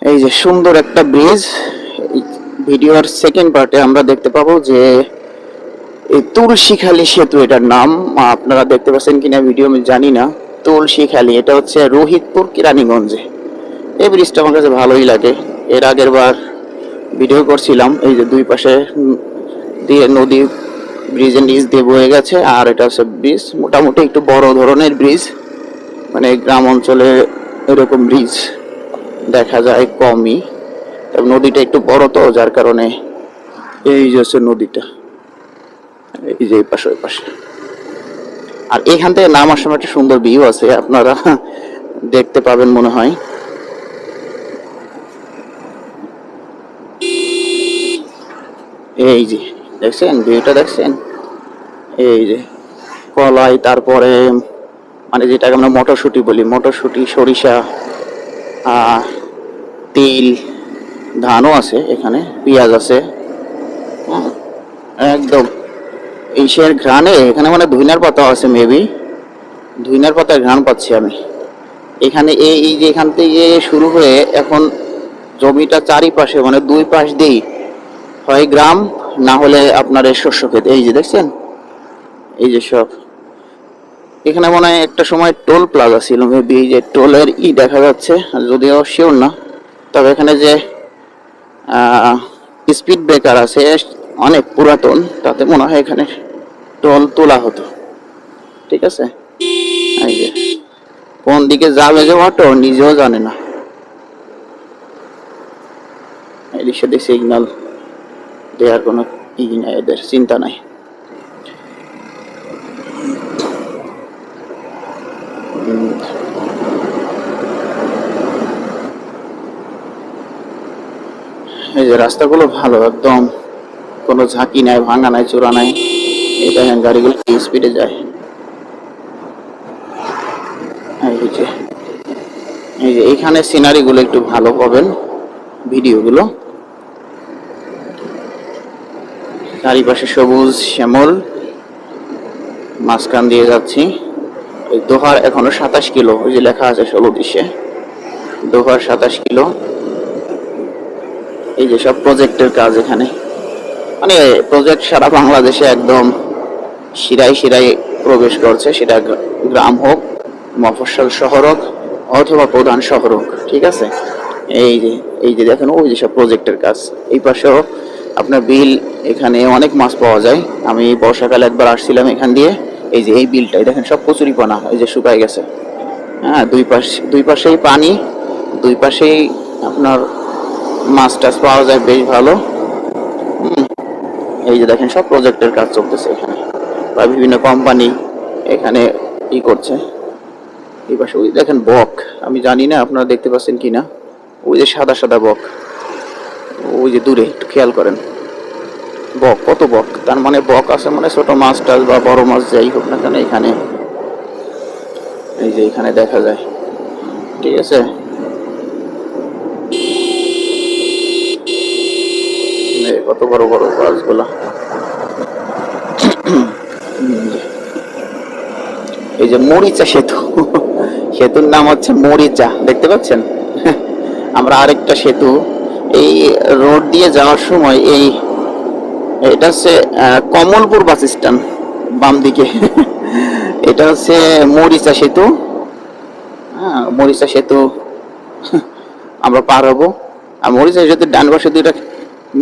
এই যে সুন্দর একটা ব্রিজ। ভিডিওর সেকেন্ড পার্টে আমরা দেখতে পাবো যে এই তুলসীখালী সেতু, এটার নাম। আপনারা দেখতে পাচ্ছেন কিনা ভিডিও আমি জানি না। তুলসীখালী, এটা হচ্ছে রোহিতপুর কেরানীগঞ্জে। এই ব্রিজটা আমার কাছে ভালোই লাগে। এর আগের বার ভিডিও করছিলাম। এই যে দুই পাশে দিয়ে নদী ব্রিজের নিচ দিয়ে বয়ে গেছে, আর এটা হচ্ছে ব্রিজ মোটামুটি একটু বড় ধরনের ব্রিজ। মানে গ্রাম অঞ্চলে এরকম ব্রিজ দেখা যায় কমই। নদীটা একটু বড় তো, যার কারণে এই যে হচ্ছে নদীটা, এই যে এই পাশে ওই পাশে। আর এখান থেকে নামার সময় একটা সুন্দর ভিউ আছে, আপনারা দেখতে পাবেন মনে হয়। এই যে দেখছেন ভিউটা, দেখছেন এই যে কলাই, তারপরে মানে যেটাকে আমরা মটরশুঁটি বলি, মটরশুঁটি, সরিষা, তিল, ধানও আছে এখানে, পেঁয়াজ আছে। একদম ইসের ঘ্রাণে এখানে মানে ধুইনার পাতা আছে, মেবি ধুইনার পাতার ঘ্রাণ পাচ্ছি আমি এখানে। এই যে এখান থেকে শুরু হয়ে এখন জমিটা চারিপাশে মানে দুই পাশ দিয়েই হয় গ্রাম, না হলে আপনার এই শস্য ক্ষেত। এই যে দেখছেন, এই যে সব এখানে মনে হয় একটা সময় টোল প্লাজা ছিল, মেবি যে টোলের দেখা যাচ্ছে, যদিও শিওর না। তবে এখানে যে স্পিড ব্রেকার আছে অনেক পুরাতন, তাতে মনে হয় এখানে টোল তোলা হতো। ঠিক আছে, এই যে কোন দিকে যাবে যে অটো নিজেও জানে না। এদিক সেদিক সিগন্যাল দেওয়ার কোনো ই নাই, এদের চিন্তা নাই। এই যে রাস্তাগুলো ভালো, একদম কোনো ঝাঁকি নাই, ভাঙা নাই, চূড়া নাই। এই দেখেন গাড়িগুলো কি স্পিডে যায়। এই যে এইখানে সিনারি গুলো একটু ভালো পাবেন, ভিডিওগুলো। চারিপাশে সবুজ শ্যামল, মাঝখান দিয়ে যাচ্ছি। ওই দোহার এখনো 27 কিলো, ওই যে লেখা আছে 16 দৃশ্যে, দোহার 27 কিলো। এই যে সব প্রজেক্টের কাজ এখানে, মানে প্রজেক্ট সারা বাংলাদেশে একদম শিরায় শিরায় প্রবেশ করছে, সেটা গ্রাম হোক, মফস্বল শহর হোক, অথবা প্রধান শহর হোক। ঠিক আছে, এই যে এই যে দেখেন ওই যে সব প্রজেক্টের কাজ। এই পাশেও আপনার বিল, এখানে অনেক মাছ পাওয়া যায়। আমি বর্ষাকালে একবার আসছিলাম এখান দিয়ে। এই যে এই বিলটাই দেখেন সব কচুরিপানা, এই যে শুকায় গেছে। হ্যাঁ, দুই পাশেই পানি, দুই পাশেই আপনার মাছ টাছ পাওয়া যায় বেশ ভালো। এই যে দেখেন সব প্রজেক্টের কাজ চলতেছে এখানে, বা বিভিন্ন কোম্পানি এখানে ই করছে। এই পাশে ওই দেখেন বক, আমি জানি না আপনারা দেখতে পাচ্ছেন কিনা, ওই যে সাদা সাদা বক, ওই যে দূরে একটু খেয়াল করেন। বক, কত বক, তার মানে বক আছে মানে ছোট মাছ টাছ বা বড় মাছ যাই হোক না কেন এখানে, এই যে এখানে দেখা যায়। ঠিক আছে, কত বড় বড় মাছগুলা। এই যে মরিচা সেতু, সেতুর নাম হচ্ছে মরিচা, দেখতে পাচ্ছেন। আমরা আরেকটা সেতু এই রোড দিয়ে যাওয়ার সময়, এই এটা হচ্ছে কমলপুর বাস স্ট্যান্ড, বাম দিকে। এটা হচ্ছে মরিচা সেতু। হ্যাঁ, মরিচা সেতু আমরা পার হবো। আর মরিচা সেতু ডান পাশে দুইটা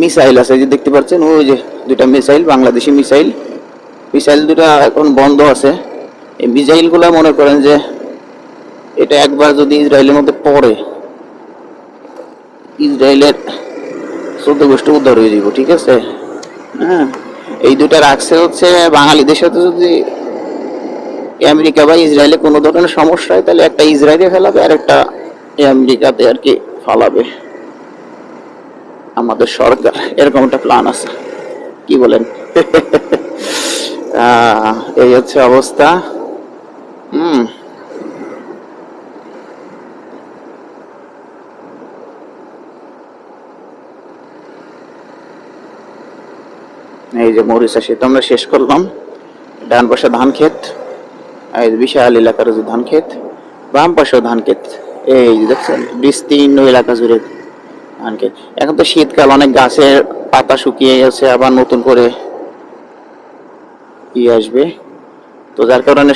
মিসাইল আছে, যে দেখতে পাচ্ছেন, ওই যে দুইটা মিসাইল, বাংলাদেশি মিসাইল। মিসাইল দুটা এখন বন্ধ আছে। এই মিসাইল গুলা মনে করেন যে এটা একবার যদি ইসরায়েলের মধ্যে পড়ে, ইসরায়েলের 14 গোষ্ঠী উদ্ধার হয়ে যাব। ঠিক আছে, হ্যাঁ, এই দুটা রাখছে হচ্ছে বাঙালিদের সাথে যদি আমেরিকা বা ইসরায়েলে কোনো ধরনের সমস্যা হয়, তাহলে একটা ইসরায়েলে ফেলাবে আর একটা আমেরিকাতে আর কি ফালাবে আমাদের সরকার, এরকম একটা প্ল্যান আছে। কি বলেন? এই হচ্ছে অবস্থা। হুম, এই যে মরিচা সেতু আমরা শেষ করলাম। ডান পাশে ধান ক্ষেত, এই বিশাল এলাকার যে ধান ক্ষেত, বাম পাশেও ধান ক্ষেত। এই যে দেখছেন বিস্তীর্ণ এলাকা জুড়ে আর কি এখন তো শীতকাল, অনেক গাছের পাতা শুকিয়ে গেছে, আবার নতুন করে আসবে। তো যার কারণে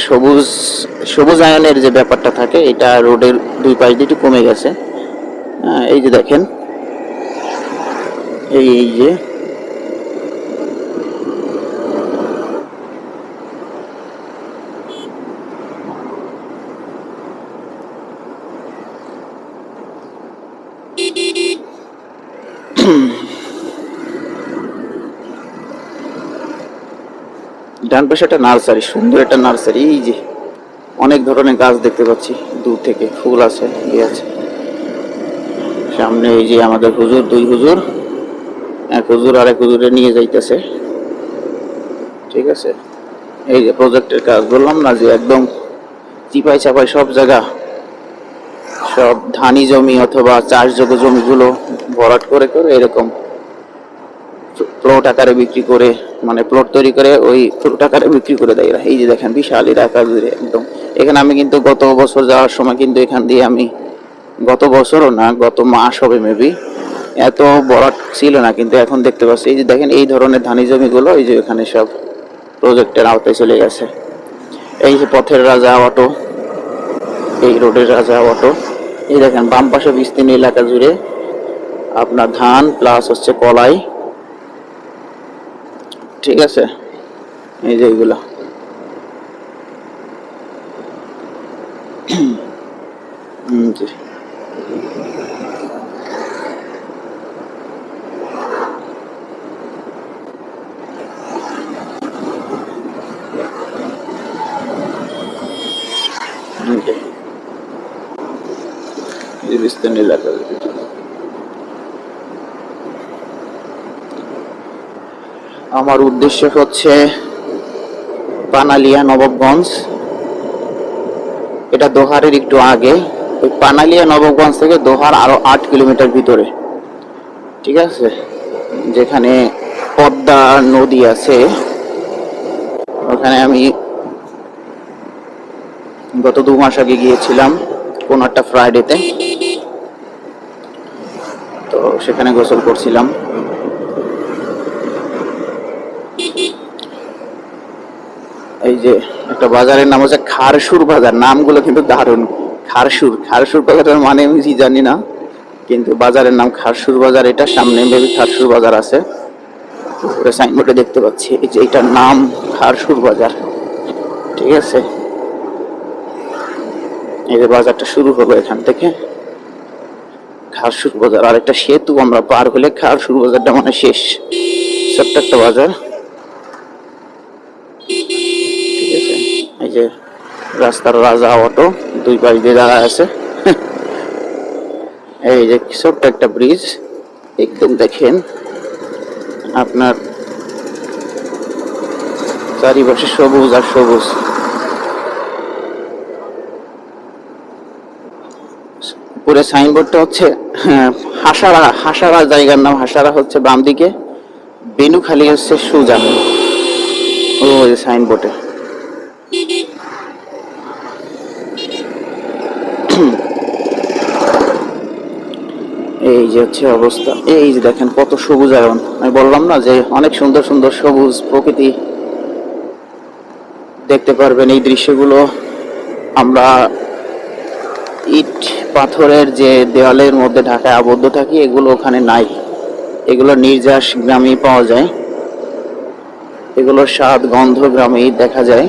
সবুজায়নের যে ব্যাপারটা থাকে এটা রোডের দুই পাশ দিয়ে একটু কমে গেছে। এই যে দেখেন, এই যে ডান পাশে একটা নার্সারি, সুন্দর একটা নার্সারি। এই যে অনেক ধরনের গাছ দেখতে পাচ্ছি, দূর থেকে ফুল আছে, আছে সামনে। এই যে আমাদের হুজুর, দুই হুজুর, এক হুজুর আর এক হুজুরে নিয়ে যাইতেছে। ঠিক আছে, এই যে প্রজেক্টের কাজ বললাম না, যে একদম চিপাই চাপাই সব জায়গা, সব ধানি জমি অথবা চাষযোগ্য জমিগুলো ভরাট করে করে এরকম প্লট আকারে বিক্রি করে, মানে প্লট তৈরি করে ওই প্লট আকারে বিক্রি করে দেয় এরা। এই যে দেখেন বিশাল এলাকা জুড়ে একদম। এখানে আমি কিন্তু গত বছর যাওয়ার সময় কিন্তু এখান দিয়ে আমি, গত বছরও না, গত মাস হবে মেবি, এত ভরাট ছিল না, কিন্তু এখন দেখতে পাচ্ছি। এই যে দেখেন এই ধরনের ধানি জমিগুলো এই যে এখানে সব প্রজেক্টের আওতায় চলে গেছে। এই যে পথের রাজা অটো, এই রোডের রাজা অটো। এই দেখেন বাম পাশে বিস্তীর্ণ এলাকা জুড়ে আপনার ধান প্লাস হচ্ছে কলাই। ঠিক আছে, এই যে এইগুলা। জি। এই বিস্তীর্ণ এলাকা জুড়ে আমার উদ্দেশ্য হচ্ছে পানালিয়া নবাবগঞ্জ। এটা দোহারের একটু আগে। ওই পানালিয়া নবাবগঞ্জ থেকে দোহার আরো 8 কিলোমিটার ভিতরে। ঠিক আছে, যেখানে পদ্মা নদী আছে, ওখানে আমি গত 2 মাস আগে গিয়েছিলাম কোন একটা ফ্রাইডেতে। তো সেখানে গোসল করছিলাম। এই যে একটা বাজারের নাম হচ্ছে খারসুর বাজার, নামগুলো কিন্তু দারুণ। খারসুর বাজারের মানে আমি জানি না, কিন্তু বাজারের নাম খারসুর বাজার। এটা সামনে বেবি খারসুর বাজার আছে, সাইনবোর্ডে দেখতে পাচ্ছি। এই যে এটার নাম খারসুর বাজার। ঠিক আছে, এই যে বাজারটা শুরু হলো এখান থেকে, খারসুর বাজার। আর একটা সেতু আমরা পার হলে খারসুর বাজারটা মানে শেষ। ছোট্ট একটা বাজার। ঠিক আছে, এই যে রাস্তার রাজা অটো দুই পাশ দিয়ে দাঁড়ায় আছে। এই যে ছোট্ট একটা ব্রিজ, একদম দেখেন আপনার চারিপাশে সবুজ আর সবুজ। পুরো সাইনবোর্ডটা হচ্ছে হাসারা, হাসারা জায়গার নাম। হাসারা হচ্ছে বাম দিকে, বেনুখালী হচ্ছে সুজা। ও সাইনবোর্ডে এই যে হচ্ছে অবস্থা। এই যে দেখেন কত সবুজায়ন। আমি বললাম না যে অনেক সুন্দর সুন্দর সবুজ প্রকৃতি দেখতে পারবেন। এই দৃশ্যগুলো আমরা ইট পাথরের যে দেওয়ালের মধ্যে ঢাকায় আবদ্ধ থাকি, এগুলো ওখানে নাই। এগুলো নির্যাস গ্রামেই পাওয়া যায়, এগুলোর স্বাদ গন্ধ গ্রামেই দেখা যায়।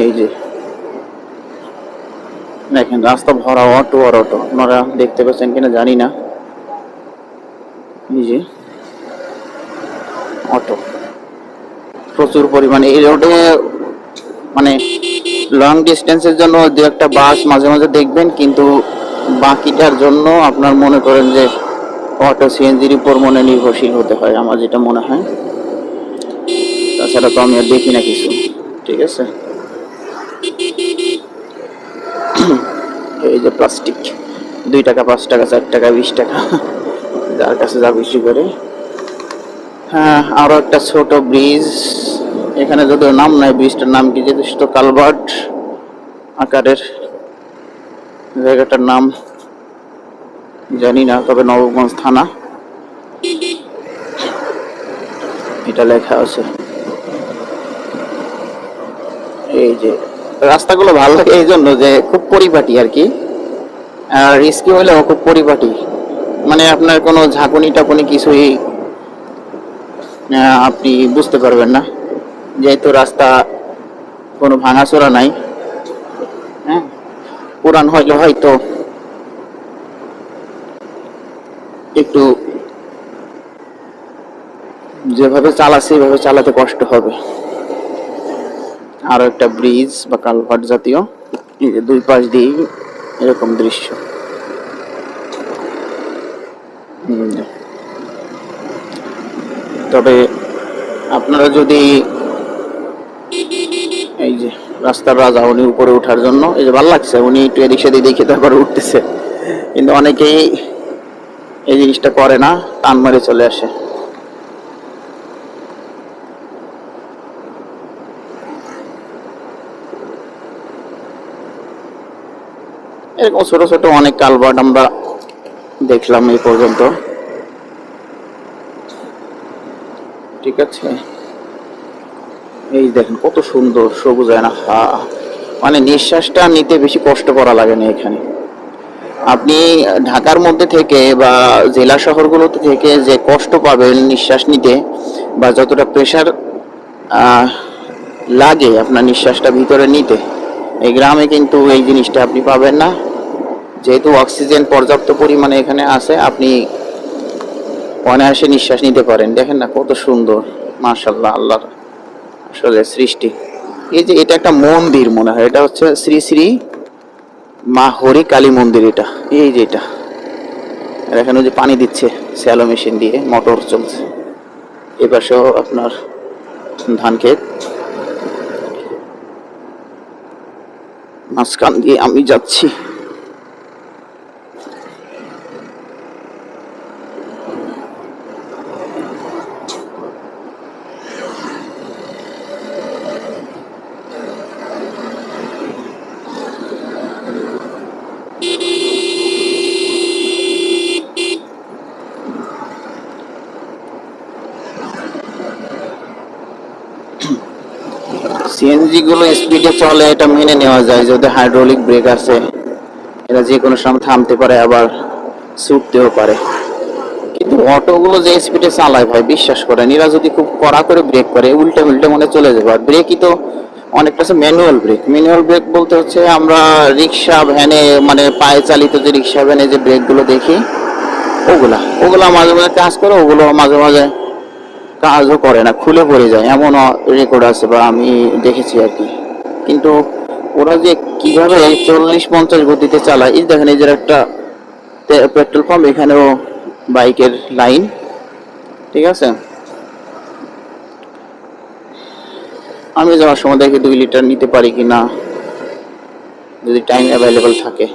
এই যে দেখেন রাস্তা ভরা অটো আর অটো, আপনারা দেখতে পাচ্ছেন কিনা জানি না। এই যে অটো প্রচুর পরিমাণে এই রোডে, মানে লং ডিস্টেন্সের জন্য দু একটা বাস মাঝে মাঝে দেখবেন, কিন্তু বাকিটার জন্য আপনার মনে করেন যে অটো সিএনজির উপর মনে নির্ভরশীল হতে হয়, আমার যেটা মনে হয়। তাছাড়া তো আমি আর দেখি না কিছু। ঠিক আছে, এই যে প্লাস্টিক 2 টাকা 5 টাকা 4 টাকা 20 টাকা, যার কাছে যা বেশি করে। হ্যাঁ, আরো একটা ছোট ব্রিজ এখানে, যদিও নাম নাই ব্রিজটার নাম কি, যথেষ্ট কালভার্ট আকারের জায়গাটার নাম জানি না, তবে নবগঞ্জ থানা এটা লেখা আছে। এই যে রাস্তাগুলো ভালো লাগে এই জন্য যে খুব পরিপাটি আর কি, আর রিস্কি হলেও খুব পরিপাটি, মানে আপনার কোনো ঝাঁকুনি টাকুনি কিছুই আপনি বুঝতে পারবেন না, যেহেতু রাস্তা কোনো ভাঙাচোরা নাই। হ্যাঁ, পুরান হইলে হয়তো একটু যেভাবে চালাচ্ছে সেভাবে চালাতে কষ্ট হবে। আরো একটা ব্রিজ বা কালভার্ট জাতীয়, এই যে দুই পাশ দিয়ে এরকম দৃশ্য। তবে আপনারা যদি এই যে রাস্তার রাজা, উনি উপরে ওঠার জন্য এই যে ভালো লাগছে, উনি একটু এদিক সেদিক দেখে তারপরে উঠতেছে, কিন্তু অনেকেই এই জিনিসটা করে না, টান মারে চলে আসে। এরকম ছোট ছোট অনেক কালভার্ট আমরা দেখলাম এই পর্যন্ত। ঠিক আছে, এই দেখেন কত সুন্দর সবুজ হা, মানে নিঃশ্বাসটা নিতে বেশি কষ্ট করা লাগে না এখানে। আপনি ঢাকার মধ্যে থেকে বা জেলা শহরগুলোতে থেকে যে কষ্ট পাবেন নিঃশ্বাস নিতে, বা যতটা প্রেশার লাগে আপনার নিঃশ্বাসটা ভিতরে নিতে, এই গ্রামে কিন্তু এই জিনিসটা আপনি পাবেন না। যেহেতু অক্সিজেন পর্যাপ্ত পরিমাণে এখানে আছে, আপনি অনায়াসে নিঃশ্বাস নিতে পারেন। দেখেন না কত সুন্দর, মাশাআল্লাহ, আল্লাহর আসলে সৃষ্টি। এই যে এটা একটা মন্দির মনে হয়, এটা হচ্ছে শ্রী শ্রী মা হরি কালী মন্দির। এটা এই যে এটা এখানে যে পানি দিচ্ছে স্যালো মেশিন দিয়ে, মোটর চলছে। এপাশেও আপনার ধান ক্ষেত, মাঝখান দিয়ে আমি যাচ্ছি। সিএনজি গুলো স্পিডে চলে, এটা মেনে নেওয়া যায়, যদি হাইড্রোলিক ব্রেক আছে এরা যে কোনো সময় থামতে পারে, আবার ছুটতেও পারে। কিন্তু অটোগুলো যে স্পিডে চালায় ভাই, বিশ্বাস করেন, এরা যদি খুব কড়া করে ব্রেক করে উল্টে উল্টে মনে চলে যাবে। আর ব্রেকই তো অনেকটা আছে ম্যানুয়াল ব্রেক। ম্যানুয়াল ব্রেক বলতে হচ্ছে আমরা রিক্সা ভ্যানে, মানে পায়ে চালিত যে রিক্সা ভ্যানে যে ব্রেকগুলো দেখি, ওগুলা ওগুলা মাঝে মাঝে কাজ করে, ওগুলো মাঝে মাঝে কাজও করে না, খুলে পড়ে যায়, এমনও রেকর্ড আছে বা আমি দেখেছি আর কি। কিন্তু ওরা যে কিভাবে 40-50 গতিতে চালায়, এই দেখেন এই যে একটা পেট্রোল পাম্প, এখানেও বাইকের লাইন। ঠিক আছে, আমি যাওয়ার সময় দেখি 2 লিটার নিতে পারি কিনা, যদি টাইম অ্যাভেলেবল থাকে।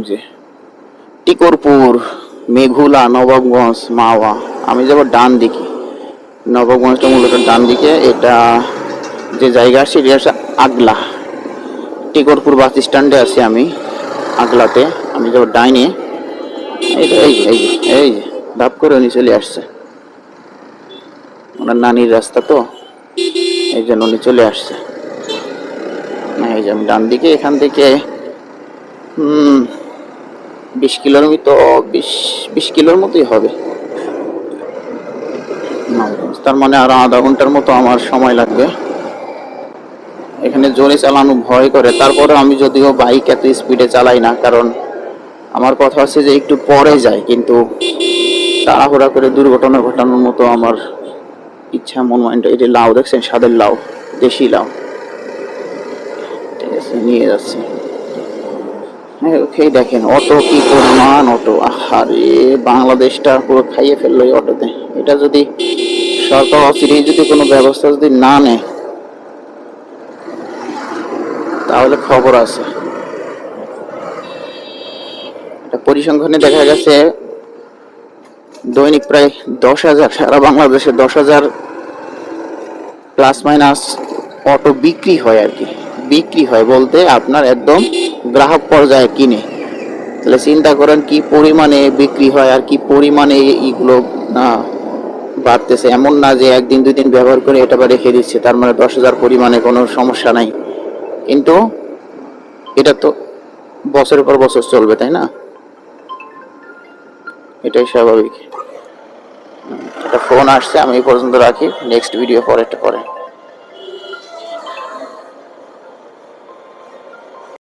যে টিকরপুর, মেঘুলা, নবাবগঞ্জ, মাওয়া, আমি যাব ডান দিকে। নবাবগঞ্জটা মূলত ডান দিকে। এটা যে জায়গা আছে এটা হচ্ছে আগলা। টিকরপুর বাস স্ট্যান্ডে আছি আমি, আগলাতে। আমি যাব ডাইনে। এই যে এই যে এই যে এই যে ধাপ করে উনি চলে আসছে, ওনার নানির রাস্তা তো, এই জন্য উনি চলে আসছে। এই যে আমি ডান দিকে, এখান থেকে 20 কিলোর মতো, 20 কিলোর মতোই হবে। তার মানে আরো আধা ঘন্টার মতো আমার সময় লাগবে। এখানে জোরে চালানো ভয় করে, তারপরে আমি যদিও বাইক এত স্পিডে চালাই না, কারণ আমার কথা হচ্ছে যে একটু পরে যায়, কিন্তু তাড়াহুড়া করে দুর্ঘটনা ঘটানোর মতো আমার ইচ্ছা মন মাইন্ড। এই যে লাউ দেখছেন, স্বাদের লাউ, দেশি লাউ, ঠিক আছে, নিয়ে যাচ্ছে। ওকে, দেখেন অটো কি পরিমাণ অটো, আহারে বাংলাদেশটা পুরো খাইয়ে ফেললো এই অটোতে। এটা যদি সরকার অচিরেই যদি কোনো ব্যবস্থা যদি না নেয়, তাহলে খবর আছে। এটা পরিসংখ্যানে দেখা গেছে দৈনিক প্রায় 10,000, সারা বাংলাদেশে 10,000 প্লাস মাইনাস অটো বিক্রি হয় আর কি। বিক্রি হয় বলতে আপনার একদম গ্রাহক পর্যায়ে কিনে। তাহলে চিন্তা করেন কি পরিমাণে বিক্রি হয় আর কি পরিমাণে এইগুলো বাড়তেছে। এমন না যে একদিন দুই দিন ব্যবহার করে এটা বা রেখে দিচ্ছে, তার মানে 10,000 পরিমাণে কোনো সমস্যা নাই। কিন্তু এটা তো বছরের পর বছর চলবে, তাই না? এটাই স্বাভাবিক। একটা ফোন আসছে, আমি এই পর্যন্ত রাখি। নেক্সট ভিডিও পরে।